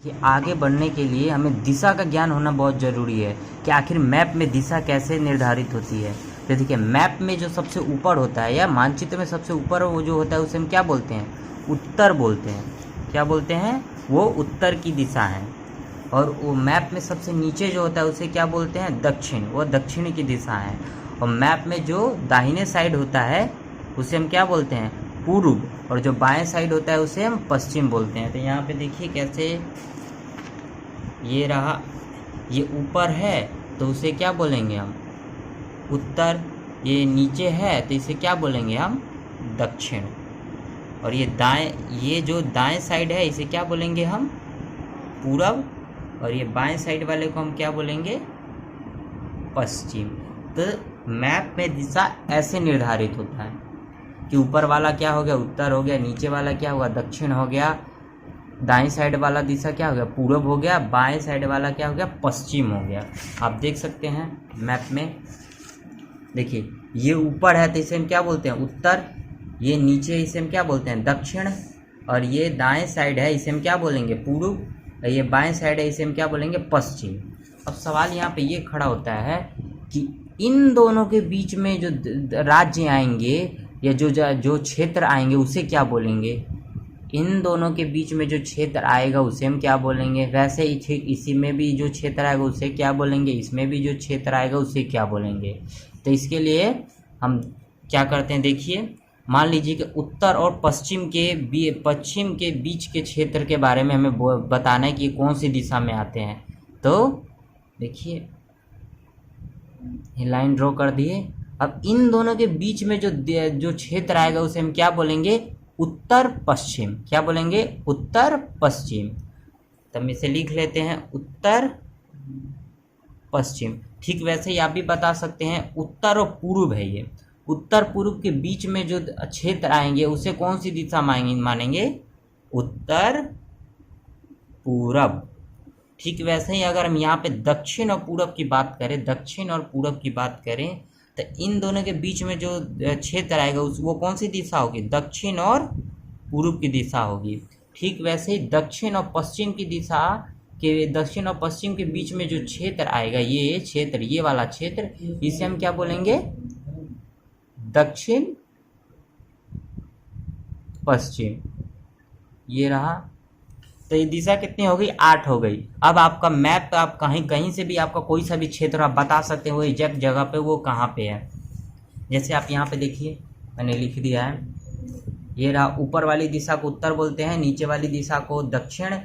कि आगे बढ़ने के लिए हमें दिशा का ज्ञान होना बहुत ज़रूरी है कि आखिर मैप में दिशा कैसे निर्धारित होती है। तो देखिए, मैप में जो सबसे ऊपर होता है या मानचित्र में सबसे ऊपर वो जो होता है उसे हम क्या बोलते हैं? उत्तर बोलते हैं। क्या बोलते हैं? वो उत्तर की दिशा है। और वो मैप में सबसे नीचे जो होता है उसे क्या बोलते हैं? दक्षिण। वो दक्षिण की दिशा है। और मैप में जो दाहिने साइड होता है उसे हम क्या बोलते हैं? पूर्व। और जो बाएं साइड होता है उसे हम पश्चिम बोलते हैं। तो यहाँ पे देखिए कैसे ये रहा, ये ऊपर है तो उसे क्या बोलेंगे हम? उत्तर। ये नीचे है तो इसे क्या बोलेंगे हम? दक्षिण। और ये दाएं, ये जो दाएं साइड है इसे क्या बोलेंगे हम? पूरब। और ये बाएं साइड वाले को हम क्या बोलेंगे? पश्चिम। तो मैप में दिशा ऐसे निर्धारित होता है कि ऊपर वाला क्या हो गया? उत्तर हो गया। नीचे वाला क्या होगा? दक्षिण हो गया। दाईं साइड वाला दिशा क्या हो गया? पूरब हो गया। बाएं साइड वाला क्या हो गया? पश्चिम हो गया। आप देख सकते हैं मैप में। देखिए, ये ऊपर है तो इसे हम क्या बोलते हैं? उत्तर। ये नीचे इसे हम क्या बोलते हैं? दक्षिण। और ये दाएं साइड है इसे हम क्या बोलेंगे? पूर्व। और ये बाएं साइड है इसे हम क्या बोलेंगे? पश्चिम। अब सवाल यहाँ पे ये खड़ा होता है कि इन दोनों के बीच में जो राज्य आएंगे या जो क्षेत्र आएंगे उसे क्या बोलेंगे? इन दोनों के बीच में जो क्षेत्र आएगा उसे हम क्या बोलेंगे? वैसे ही ठीक इसी में भी जो क्षेत्र आएगा उसे क्या बोलेंगे? इसमें भी जो क्षेत्र आएगा उसे क्या बोलेंगे? तो इसके लिए हम क्या करते हैं, देखिए, मान लीजिए कि उत्तर और पश्चिम के बीच के क्षेत्र के बारे में हमें बताना है कि ये कौन सी दिशा में आते हैं। तो देखिए, ये लाइन ड्रॉ कर दिए। अब इन दोनों के बीच में जो क्षेत्र आएगा उसे हम क्या बोलेंगे? उत्तर पश्चिम। क्या बोलेंगे? उत्तर पश्चिम। तो हम इसे लिख लेते हैं उत्तर पश्चिम। ठीक वैसे ही आप भी बता सकते हैं उत्तर और पूर्व है। ये उत्तर पूर्व के बीच में जो क्षेत्र आएंगे उसे कौन सी दिशा मानेंगे? उत्तर पूरब। ठीक वैसे ही अगर हम यहाँ पे दक्षिण और पूरब की बात करें, तो इन दोनों के बीच में जो क्षेत्र आएगा वो कौन सी दिशा होगी? दक्षिण और पूर्व की दिशा होगी। ठीक वैसे ही दक्षिण और पश्चिम के बीच में जो क्षेत्र आएगा, ये वाला क्षेत्र, इसे हम क्या बोलेंगे? दक्षिण पश्चिम। ये रहा। तो ये दिशा कितनी हो गई? 8 हो गई। अब आपका मैप, आप कहीं से भी आपका कोई सा भी क्षेत्र आप बता सकते हैं वो एग्जैक्ट जगह पे वो कहाँ पे है। जैसे आप यहाँ पे देखिए, मैंने लिख दिया है, ये रहा। ऊपर वाली दिशा को उत्तर बोलते हैं, नीचे वाली दिशा को दक्षिण,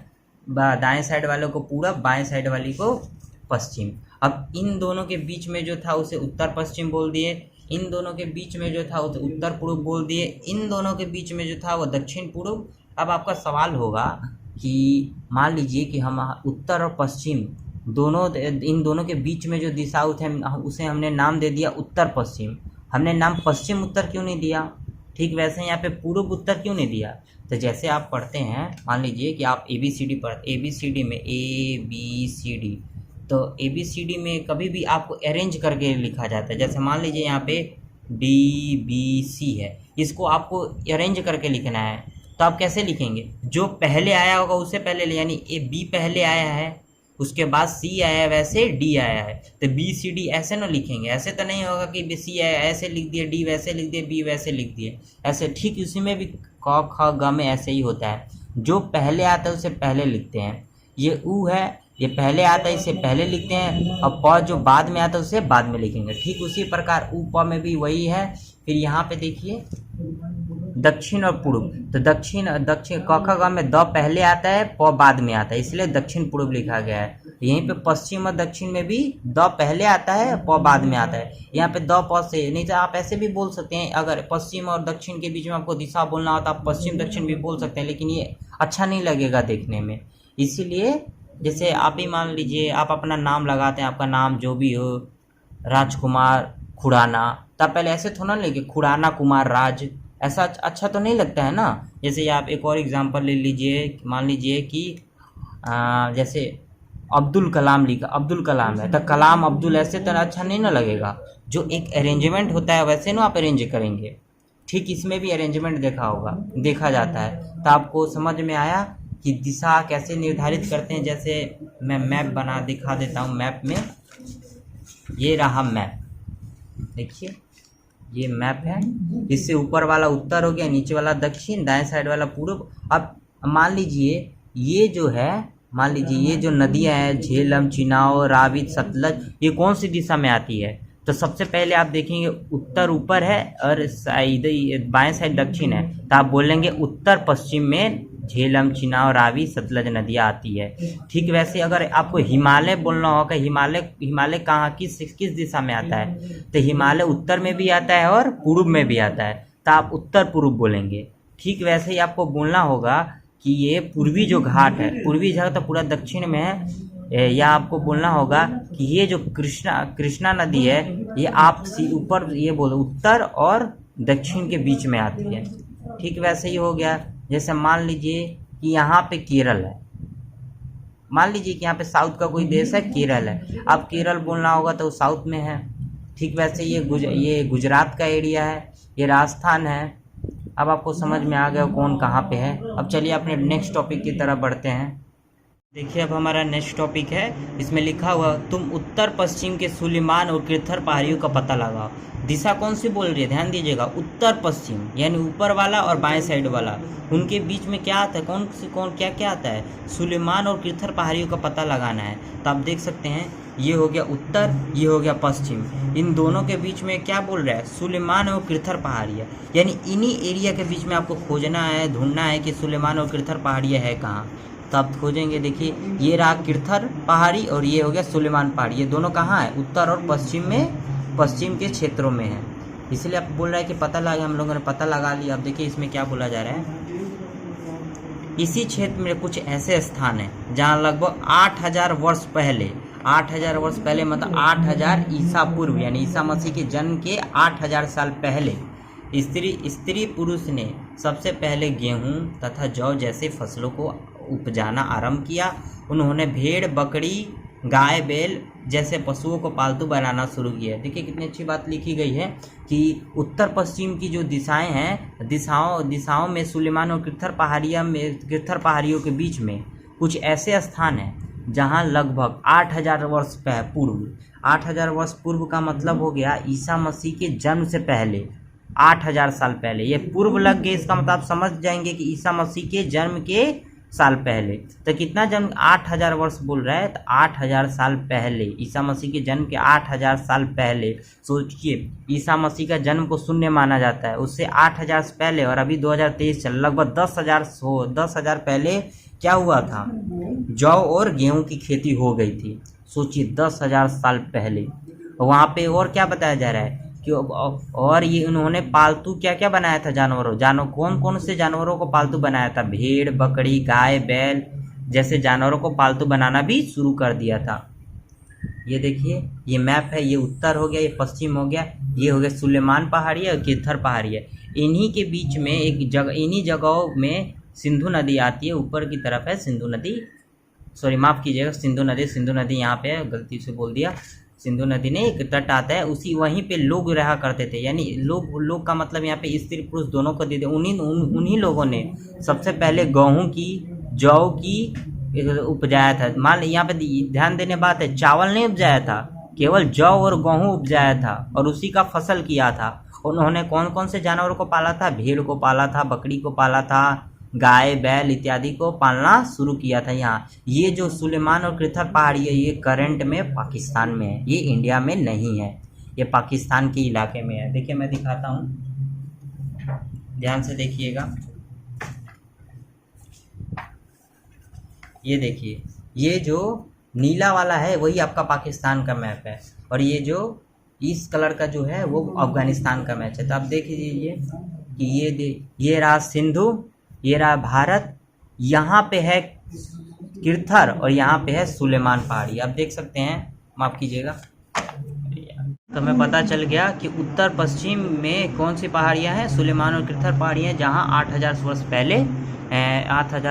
दाएं साइड वाले को पूरब, बाएं साइड वाली को पश्चिम। अब इन दोनों के बीच में जो था उसे उत्तर पश्चिम बोल दिए, इन दोनों के बीच में जो था उसे उत्तर पूर्व बोल दिए, इन दोनों के बीच में जो था वो दक्षिण पूर्व। अब आपका सवाल होगा कि मान लीजिए कि हम उत्तर और पश्चिम इन दोनों के बीच में जो दिशा उसे हमने नाम दे दिया उत्तर पश्चिम। हमने नाम पश्चिम उत्तर क्यों नहीं दिया? ठीक वैसे यहाँ पे पूर्व उत्तर क्यों नहीं दिया? तो जैसे आप पढ़ते हैं, मान लीजिए कि आप ABCD पढ़ते, ABCD में ABCD, तो ABCD में कभी भी आपको अरेंज करके लिखा जाता है। जैसे मान लीजिए यहाँ पे DBC है, इसको आपको अरेंज करके लिखना है। तो आप कैसे लिखेंगे? जो पहले आया होगा उससे पहले, यानी B पहले आया है, उसके बाद C आया है, वैसे D आया है। तो BCD ऐसे ना लिखेंगे। ऐसे तो नहीं होगा कि C आया ऐसे लिख दिए, D वैसे लिख दिए, B वैसे लिख दिए, ऐसे। ठीक उसी में भी क ख ग में ऐसे ही होता है। जो पहले आता है उसे पहले लिखते हैं। ये ऊ है, ये पहले आता है इसे पहले लिखते हैं, और प जो बाद में आता है उसे बाद में लिखेंगे। ठीक उसी प्रकार ऊ प में भी वही है। फिर यहाँ पे देखिए दक्षिण और पूर्व, तो दक्षिण क ख ग में द पहले आता है, प बाद में आता है, इसलिए दक्षिण पूर्व लिखा गया है। यहीं पे पश्चिम और दक्षिण में भी द पहले आता है, प बाद में आता है। यहाँ पे द प से नहीं, तो आप ऐसे भी बोल सकते हैं। अगर पश्चिम और दक्षिण के बीच में आपको दिशा बोलना हो तो आप पश्चिम दक्षिण भी बोल सकते हैं, लेकिन ये अच्छा नहीं लगेगा देखने में। इसीलिए जैसे आप ही मान लीजिए आप अपना नाम लगाते हैं, आपका नाम जो भी हो, राजकुमार खुराना, तब पहले ऐसे थोड़ा ना लिखे खुराना कुमार राज, ऐसा अच्छा तो नहीं लगता है ना। जैसे आप एक और एग्जांपल ले लीजिए, मान लीजिए कि जैसे अब्दुल कलाम लिखा, अब्दुल कलाम है तो कलाम अब्दुल, ऐसे तो अच्छा नहीं ना लगेगा। जो एक अरेंजमेंट होता है वैसे ना आप अरेंज करेंगे। ठीक इसमें भी अरेंजमेंट देखा जाता है। तो आपको समझ में आया कि दिशा कैसे निर्धारित करते हैं। जैसे मैं मैप बना दिखा देता हूँ। मैप में ये रहा मैप, देखिए ये मैप है। इससे ऊपर वाला उत्तर हो गया, नीचे वाला दक्षिण, दाएं साइड वाला पूर्व। अब मान लीजिए ये जो है, मान लीजिए ये जो नदियां हैं झेलम, चिनाव, रावी, सतलज, ये कौन सी दिशा में आती है। तो सबसे पहले आप देखेंगे उत्तर ऊपर है और साइड बाएं साइड दक्षिण है, तो आप बोलेंगे उत्तर पश्चिम में झेलम, चिनाव, रावी, सतलज नदियाँ आती है। ठीक वैसे अगर आपको हिमालय बोलना होगा, हिमालय कहाँ किस दिशा में आता है, तो हिमालय उत्तर में भी आता है और पूर्व में भी आता है, तो आप उत्तर पूर्व बोलेंगे। ठीक वैसे ही आपको बोलना होगा कि ये पूर्वी जो घाट है, पूर्वी जगह तो पूरा दक्षिण में है, या आपको बोलना होगा कि ये जो कृष्णा नदी है ये आप ऊपर ये बोलो उत्तर और दक्षिण के बीच में आती है। ठीक वैसे ही हो गया। जैसे मान लीजिए कि यहाँ पे केरल है, मान लीजिए कि यहाँ पे साउथ का कोई देश है, केरल है, अब केरल बोलना होगा तो साउथ में है। ठीक वैसे ये गुजरात का एरिया है, ये राजस्थान है। अब आपको समझ में आ गया कौन कहाँ पे है। अब चलिए अपने नेक्स्ट टॉपिक की तरफ बढ़ते हैं। देखिए अब हमारा नेक्स्ट टॉपिक है, इसमें लिखा हुआ तुम उत्तर पश्चिम के सुलेमान और किरथर पहाड़ियों का पता लगाओ। दिशा कौन सी बोल रही है, ध्यान दीजिएगा, उत्तर पश्चिम यानी ऊपर वाला और बाएं साइड वाला, उनके बीच में क्या आता है, कौन क्या आता है, सुलेमान और किरथर पहाड़ियों का पता लगाना है। तो आप देख सकते हैं ये हो गया उत्तर, ये हो गया पश्चिम, इन दोनों के बीच में क्या बोल रहा है, सुलेमान और किरथर पहाड़ियाँ, यानी इन्हीं एरिया के बीच में आपको खोजना है, ढूंढना है कि सुलेमान और किरथर पहाड़ियाँ है कहाँ। तो आप खोजेंगे, देखिए ये रहा किरथर पहाड़ी और ये हो गया सुलेमान पहाड़ी, ये दोनों कहाँ है, उत्तर और पश्चिम में, पश्चिम के क्षेत्रों में है। इसलिए आप बोल रहा है कि पता लगा, हम लोगों ने पता लगा लिया। अब देखिए इसमें क्या बोला जा रहा है, इसी क्षेत्र में कुछ ऐसे स्थान हैं जहाँ लगभग 8000 वर्ष पहले, 8000 वर्ष पहले मतलब 8000 ईसा पूर्व, यानी ईसा मसीह के जन्म के 8000 साल पहले स्त्री पुरुष ने सबसे पहले गेहूं तथा जौ जैसे फसलों को उपजाना आरंभ किया। उन्होंने भेड़, बकरी, गाय, बैल जैसे पशुओं को पालतू बनाना शुरू किया। देखिए कितनी अच्छी बात लिखी गई है कि उत्तर पश्चिम की जो दिशाएं हैं, दिशाओं में सुलेमान और किरथर पहाड़ियों के बीच में कुछ ऐसे स्थान हैं जहां लगभग 8000 वर्ष पूर्व, 8000 वर्ष पूर्व का मतलब हो गया ईसा मसीह के जन्म से पहले 8000 साल पहले, ये पूर्व लग गए, इसका मतलब आप समझ जाएंगे कि ईसा मसीह के जन्म के साल पहले। तो कितना जन्म, 8000 वर्ष बोल रहा है, तो 8000 साल पहले, ईसा मसीह के जन्म के 8000 साल पहले। सोचिए ईसा मसीह का जन्म को शून्य माना जाता है, उससे 8000 से पहले, और अभी 2023 चल, लगभग 10,000 पहले क्या हुआ था, जौ और गेहूं की खेती हो गई थी। सोचिए 10,000 साल पहले। वहाँ पे और क्या बताया जा रहा है कि और ये उन्होंने पालतू क्या क्या बनाया था, जानवर कौन से जानवरों को पालतू बनाया था, भेड़, बकरी, गाय, बैल जैसे जानवरों को पालतू बनाना भी शुरू कर दिया था। ये देखिए ये मैप है, ये उत्तर हो गया, ये पश्चिम हो गया, ये हो गया सुलेमान पहाड़ी और किरथर पहाड़ी है। इन्हीं के बीच में एक जगह, इन्हीं जगहों में सिंधु नदी आती है, ऊपर की तरफ है सिंधु नदी, सॉरी माफ़ कीजिएगा, सिंधु नदी यहाँ पे है, गलती से बोल दिया, सिंधु नदी ने एक तट आता है, उसी वहीं पे लोग रहा करते थे, यानी लोग का मतलब यहाँ पे स्त्री पुरुष दोनों को दे दे। उन्हीं लोगों ने सबसे पहले गेहूं की, जौ की उपजाया था। मान ली यहाँ पे ध्यान देने बात है, चावल नहीं उपजाया था, केवल जौ और गेहूं उपजाया था और उसी का फसल किया था। उन्होंने कौन कौन से जानवरों को पाला था, भेड़ को पाला था, बकरी को पाला था, गाय, बैल इत्यादि को पालना शुरू किया था। यहाँ ये जो सुलेमान और किरथर पहाड़ी है, ये करंट में पाकिस्तान में है, ये इंडिया में नहीं है, ये पाकिस्तान के इलाके में है। देखिए मैं दिखाता हूँ, ध्यान से देखिएगा, ये देखिए ये जो नीला वाला है वही आपका पाकिस्तान का मैप है, और ये जो इस कलर का जो है वो अफगानिस्तान का मैच है। तो आप देख लीजिए कि ये रहा सिंधु, ये रहा भारत, यहाँ पे है किरथर और यहाँ पे है सुलेमान पहाड़ी। आप देख सकते हैं, माफ़ कीजिएगा, तो हमें पता चल गया कि उत्तर पश्चिम में कौन सी पहाड़ियाँ हैं, सुलेमान और किरथर पहाड़ियाँ, जहाँ 8000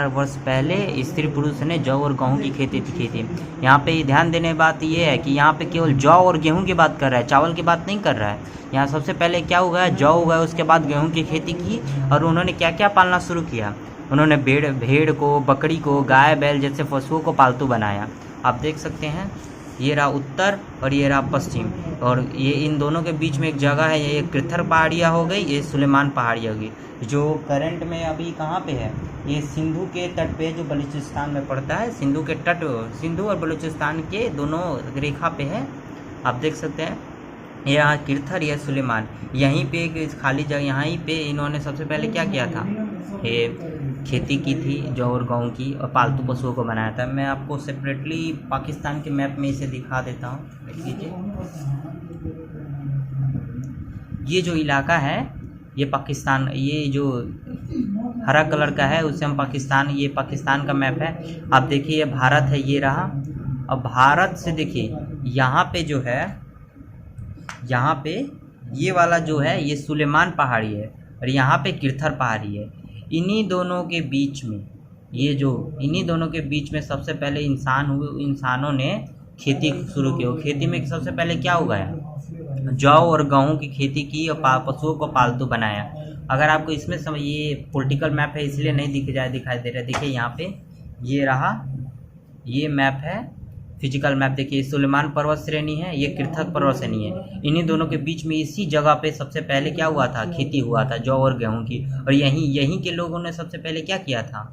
वर्ष पहले स्त्री पुरुष ने जौ और गेहूँ की खेती की थी। यहाँ पे ध्यान देने बात ये है कि यहाँ पे केवल जौ और गेहूँ की बात कर रहा है, चावल की बात नहीं कर रहा है। यहाँ सबसे पहले क्या हुआ है, जौ हुआ है, उसके बाद गेहूं की खेती की, और उन्होंने क्या क्या पालना शुरू किया, उन्होंने भेड़ को, बकरी को, गाय बैल जैसे पशुओं को पालतू बनाया। आप देख सकते हैं ये रहा उत्तर और ये रहा पश्चिम, और ये इन दोनों के बीच में एक जगह है, ये कृथर पहाड़ियाँ हो गई, ये सुलेमान पहाड़ियाँ हो गई, जो करंट में अभी कहाँ पे है, ये सिंधु के तट पे जो बलूचिस्तान में पड़ता है, सिंधु के तट, सिंधु और बलूचिस्तान के दोनों रेखा पे है। आप देख सकते हैं ये यहाँ कृथर, यह सुलेमान, यहीं पे एक खाली जगह, यहीं पे इन्होंने सबसे पहले क्या किया था, ये खेती की थी जौ और गेहूँ की, और पालतू पशुओं को बनाया था। मैं आपको सेपरेटली पाकिस्तान के मैप में इसे दिखा देता हूँ, देख लीजिए। ये जो इलाका है ये पाकिस्तान, ये जो हरा कलर का है उससे हम पाकिस्तान, ये पाकिस्तान का मैप है। आप देखिए ये भारत है, ये रहा। अब भारत से देखिए यहाँ पे जो है, यहाँ पे ये वाला जो है ये सुलेमान पहाड़ी है, और यहाँ पे कृथर पहाड़ी है। इन्हीं दोनों के बीच में, ये जो इन्हीं दोनों के बीच में सबसे पहले इंसान हुए, इंसानों ने खेती शुरू की। खेती में सबसे पहले क्या उगाया, जौ और गेहूँ की खेती की, और पशुओं को पालतू बनाया। अगर आपको इसमें समझ, ये पॉलिटिकल मैप है इसलिए नहीं दिखाई दे रहा है। देखिए यहाँ पे ये रहा, ये मैप है, फिजिकल मैप। देखिए सुलेमान पर्वत श्रेणी है, ये कृथक पर्वत श्रेणी है। इन्हीं दोनों के बीच में इसी जगह पे सबसे पहले क्या हुआ था, खेती हुआ था जौ और गेहूँ की। और यहीं के लोगों ने सबसे पहले क्या किया था,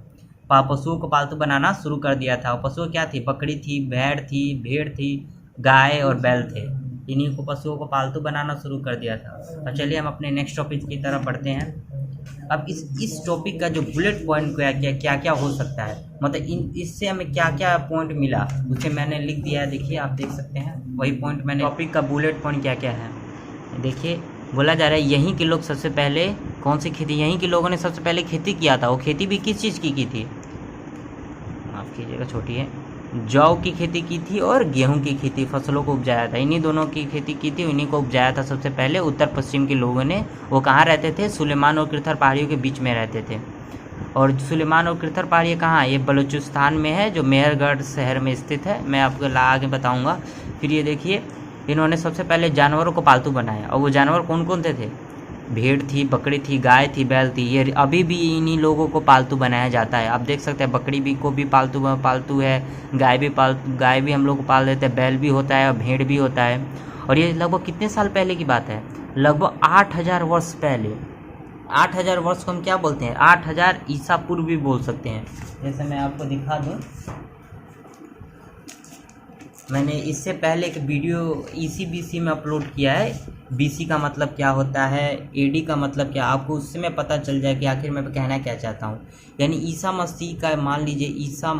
पशुओं को पालतू बनाना शुरू कर दिया था। और पशु क्या थी, बकरी थी, भेड़ थी, गाय और बैल थे। इन्हीं को पशुओं को पालतू बनाना शुरू कर दिया था। अब चलिए हम अपने नेक्स्ट टॉपिक की तरफ बढ़ते हैं। अब इस टॉपिक का जो बुलेट पॉइंट क्या हो सकता है, मतलब इससे हमें क्या क्या पॉइंट मिला उसे मैंने लिख दिया है। देखिए आप देख सकते हैं वही पॉइंट मैंने, टॉपिक का बुलेट पॉइंट क्या क्या है। देखिए बोला जा रहा है यहीं के लोग सबसे पहले कौन सी खेती, यहीं के लोगों ने सबसे पहले खेती किया था। वो खेती भी किस चीज़ की थी, माफ़ कीजिएगा छोटी है, जौ की खेती की थी और गेहूं की खेती, फसलों को उपजाया था। इन्हीं दोनों की खेती की थी, इन्हीं को उपजाया था सबसे पहले उत्तर पश्चिम के लोगों ने। वो कहाँ रहते थे, सुलेमान और कृथर पहाड़ियों के बीच में रहते थे। और सुलेमान और कृथर पहाड़ियाँ कहाँ है, ये बलूचिस्तान में है, जो मेहरगढ़ शहर में स्थित है। मैं आपको आगे बताऊँगा। फिर ये देखिए इन्होंने सबसे पहले जानवरों को पालतू बनाया, और वो जानवर कौन कौन थे, भेड़ थी, बकरी थी, गाय थी, बैल थी। ये अभी भी इन्हीं लोगों को पालतू बनाया जाता है। आप देख सकते हैं बकरी भी को भी पालतू है, गाय भी हम लोग को पाल देते हैं, बैल भी होता है और भेड़ भी होता है। और ये लगभग कितने साल पहले की बात है, लगभग 8000 वर्ष पहले। 8000 वर्ष को हम क्या बोलते हैं, 8000 ईसा पूर्व भी बोल सकते हैं। जैसे मैं आपको दिखा दूँ, मैंने इससे पहले एक वीडियो ECBC में अपलोड किया है। BC का मतलब क्या होता है, AD का मतलब क्या, आपको उससे में पता चल जाए कि आखिर मैं कहना क्या चाहता हूँ। यानी ईसा मसीह का, मान लीजिए ईसा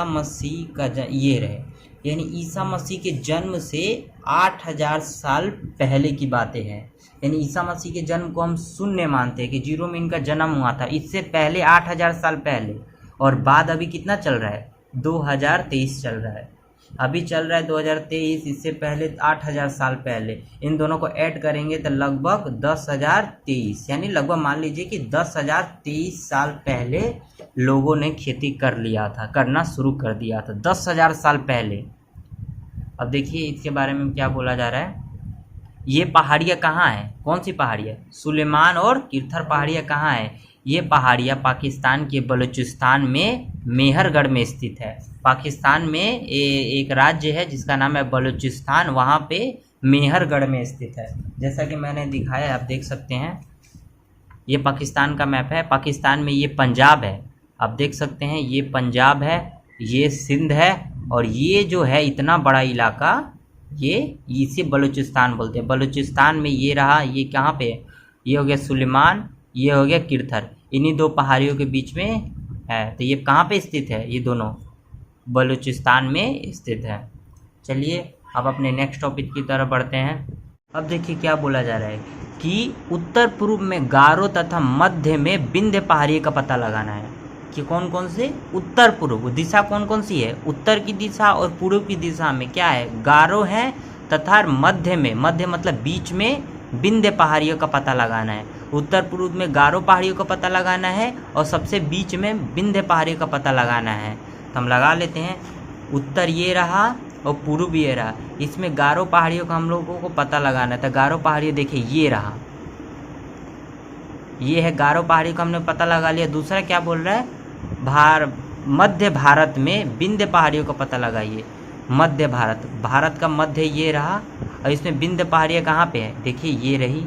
मसीह का ये रहे, यानी ईसा मसीह के जन्म से 8000 साल पहले की बातें हैं। यानी ईसा मसीह के जन्म को हम शून्य मानते हैं कि 0 में इनका जन्म हुआ था। इससे पहले 8000 साल पहले, और बाद अभी कितना चल रहा है, 2023 चल रहा है, अभी चल रहा है 2023। इससे पहले 8000 साल पहले, इन दोनों को ऐड करेंगे तो लगभग 10,023, यानी लगभग मान लीजिए कि 10,023 साल पहले लोगों ने खेती करना शुरू कर दिया था, 10,000 साल पहले। अब देखिए इसके बारे में क्या बोला जा रहा है। ये पहाड़ियाँ कहाँ हैं, कौन सी पहाड़ियाँ, सुलेमान और कृथर पहाड़ियाँ कहाँ हैं। ये पहाड़ियाँ पाकिस्तान के बलूचिस्तान में मेहरगढ़ में स्थित है। पाकिस्तान में एक राज्य है जिसका नाम है बलूचिस्तान, वहाँ पे मेहरगढ़ में स्थित है। जैसा कि मैंने दिखाया, आप देख सकते हैं ये पाकिस्तान का मैप है। पाकिस्तान में ये पंजाब है, आप देख सकते हैं ये पंजाब है, ये सिंध है, और ये जो है इतना बड़ा इलाका, ये इसे बलूचिस्तान बोलते हैं। बलूचिस्तान में ये रहा, ये कहाँ पे, ये हो गया सुलेमान, ये हो गया कृथर, इन्हीं दो पहाड़ियों के बीच में है। तो ये कहाँ पे स्थित है, ये दोनों बलूचिस्तान में स्थित है। चलिए अब अपने नेक्स्ट टॉपिक की तरफ बढ़ते हैं। अब देखिए क्या बोला जा रहा है कि उत्तर पूर्व में गारो तथा मध्य में विंध्य पहाड़ियों का पता लगाना है कि कौन कौन से, उत्तर पूर्व दिशा कौन कौन सी है, उत्तर की दिशा और पूर्व की दिशा में क्या है, गारो है, तथा मध्य में, मध्य मतलब बीच में विंध्य पहाड़ियों का पता लगाना है। उत्तर पूर्व में गारो पहाड़ियों का पता लगाना है और सबसे बीच में विंध्य पहाड़ियों का पता लगाना है। तो हम लगा लेते हैं, उत्तर ये रहा और पूर्व ये रहा। इसमें गारो पहाड़ियों का हम लोगों को पता लगाना है। तो गारो पहाड़ियों देखिए ये रहा, ये है गारो पहाड़ी का हमने पता लगा लिया। दूसरा क्या बोल रहा है, मध्य भारत में विंध्य पहाड़ियों का पता लगाइए। मध्य भारत का मध्य ये रहा, और इसमें विंध्य पहाड़ियाँ कहाँ पे है, देखिए ये रही।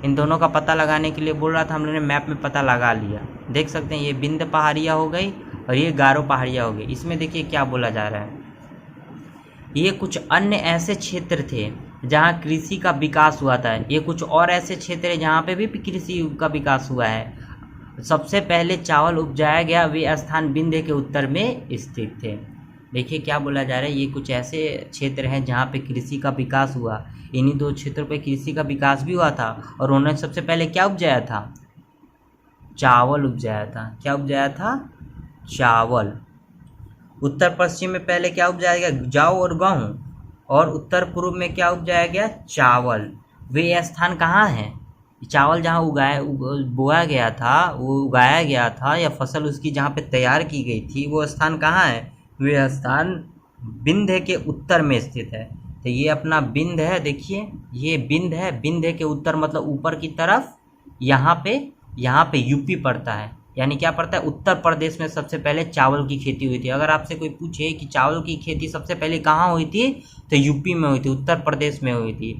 इन दोनों का पता लगाने के लिए बोल रहा था, हम लोगों ने मैप में पता लगा लिया। देख सकते हैं ये विंध्य पहाड़ियाँ हो गई और ये गारो पहाड़ियाँ हो गई। इसमें देखिए क्या बोला जा रहा है, ये कुछ अन्य ऐसे क्षेत्र थे जहाँ कृषि का विकास हुआ था। ये कुछ और ऐसे क्षेत्र है जहाँ पे भी कृषि का विकास हुआ है। सबसे पहले चावल उपजाया गया वे स्थान विंध्य के उत्तर में स्थित थे। देखिए क्या बोला जा रहा है, ये कुछ ऐसे क्षेत्र हैं जहाँ पे कृषि का विकास हुआ। इन्हीं दो क्षेत्रों पे कृषि का विकास भी हुआ था, और उन्होंने सबसे पहले क्या उपजाया था, चावल उपजाया था। क्या उपजाया था, चावल। उत्तर पश्चिम में पहले क्या उपजाया गया, जौ और गेहूँ, और उत्तर पूर्व में क्या उपजाया गया, चावल। वे स्थान कहाँ हैं, चावल जहाँ बोया गया था, वो उगाया गया था, या फसल उसकी जहाँ पे तैयार की गई थी, वो स्थान कहाँ है, वे स्थान विंध्य के उत्तर में स्थित है। तो ये अपना विंध्य है, देखिए ये विंध्य है। विंध्य के उत्तर मतलब ऊपर की तरफ, यहाँ पे यूपी पड़ता है। यानी क्या पड़ता है, उत्तर प्रदेश में सबसे पहले चावल की खेती हुई थी। अगर आपसे कोई पूछे कि चावल की खेती सबसे पहले कहाँ हुई थी, तो यूपी में हुई थी, उत्तर प्रदेश में हुई थी।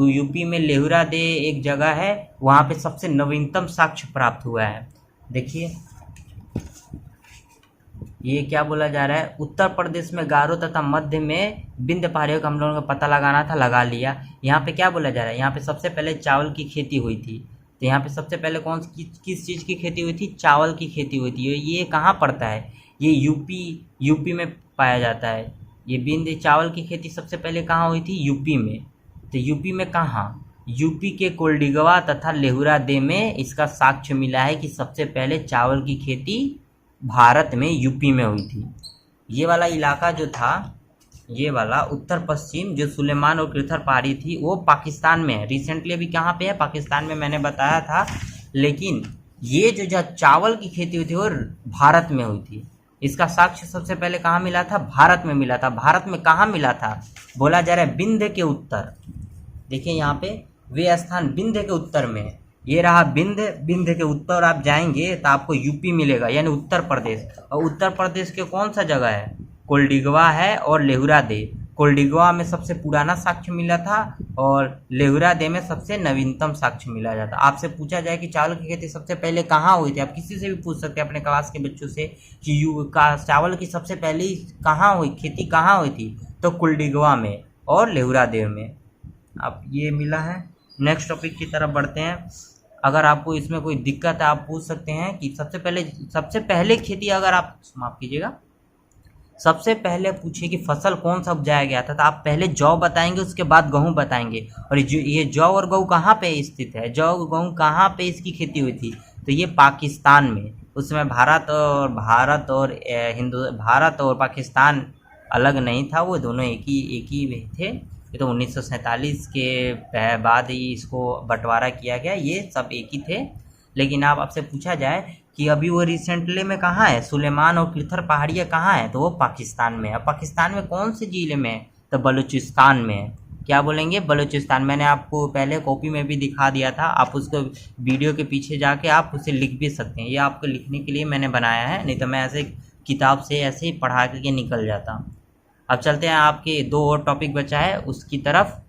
यूपी में लेहुरा दे एक जगह है, वहाँ पे सबसे नवीनतम साक्ष्य प्राप्त हुआ है। देखिए ये क्या बोला जा रहा है, उत्तर प्रदेश में गारो तथा मध्य में विंध्य पहाड़ियों का हम लोगों को पता लगाना था, लगा लिया। यहाँ पे क्या बोला जा रहा है, यहाँ पे सबसे पहले चावल की खेती हुई थी। तो यहाँ पे सबसे पहले किस चीज़ की खेती हुई थी, चावल की खेती हुई थी। ये कहाँ पड़ता है, ये यूपी में पाया जाता है। ये विंध्य चावल की खेती सबसे पहले कहाँ हुई थी, यूपी में। तो यूपी में कहाँ, यूपी के कोल्डिगवा तथा लेहुरा दे में इसका साक्ष्य मिला है कि सबसे पहले चावल की खेती भारत में यूपी में हुई थी। ये वाला इलाका जो था, ये वाला उत्तर पश्चिम जो सुलेमान और कृथर पहाड़ी थी, वो पाकिस्तान में है। रिसेंटली अभी कहाँ पे है, पाकिस्तान में, मैंने बताया था। लेकिन ये जो चावल की खेती हुई थी वो भारत में हुई थी। इसका साक्ष्य सबसे पहले कहाँ मिला था, भारत में मिला था। भारत में कहाँ मिला था, बोला जा रहा है विंध्य के उत्तर। देखिए यहाँ पे वे स्थान विंध्य के उत्तर में है। ये रहा विंध्य के उत्तर आप जाएंगे तो आपको यूपी मिलेगा, यानी उत्तर प्रदेश। और उत्तर प्रदेश के कौन सा जगह है, कोल्डिगवा है और लेहुरा दे। कोल्डिगवा में सबसे पुराना साक्ष्य मिला था, और लेहुरा दे में सबसे नवीनतम साक्ष्य मिला जाता। आपसे पूछा जाए कि चावल की खेती सबसे पहले कहाँ हुई थी, आप किसी से भी पूछ सकते हैं अपने क्लास के बच्चों से कि चावल की सबसे पहले कहाँ हुई, खेती कहाँ हुई थी, तो कोल्डिगवा में और लेहुरा दे में। अब ये मिला है। नेक्स्ट टॉपिक की तरफ बढ़ते हैं। अगर आपको इसमें कोई दिक्कत है आप पूछ सकते हैं कि सबसे पहले खेती, अगर आप माफ़ कीजिएगा, सबसे पहले पूछिए कि फसल कौन सा उपजाया गया था, तो आप पहले जौ बताएंगे, उसके बाद गेहूँ बताएंगे। और ये जौ और गेहूँ कहाँ पे स्थित है, जौ गेहूँ कहाँ पे इसकी खेती हुई थी, तो ये पाकिस्तान में। उस समय भारत और पाकिस्तान अलग नहीं था, वो दोनों एक ही थे। ये तो 1947 के बाद ही इसको बंटवारा किया गया, ये सब एक ही थे। लेकिन आपसे पूछा जाए कि अभी वो रिसेंटली में कहाँ है, सुलेमान और कृथर पहाड़ियाँ कहाँ है, तो वो पाकिस्तान में है। पाकिस्तान में कौन से ज़िले में है, तो बलूचिस्तान में है। क्या बोलेंगे, बलूचिस्तान। मैंने आपको पहले कॉपी में भी दिखा दिया था, आप उसको वीडियो के पीछे जाके आप उसे लिख भी सकते हैं। ये आपको लिखने के लिए मैंने बनाया है, नहीं तो मैं ऐसे किताब से ऐसे ही पढ़ा के निकल जाता। अब चलते हैं, आपके 2 और टॉपिक बचा है उसकी तरफ।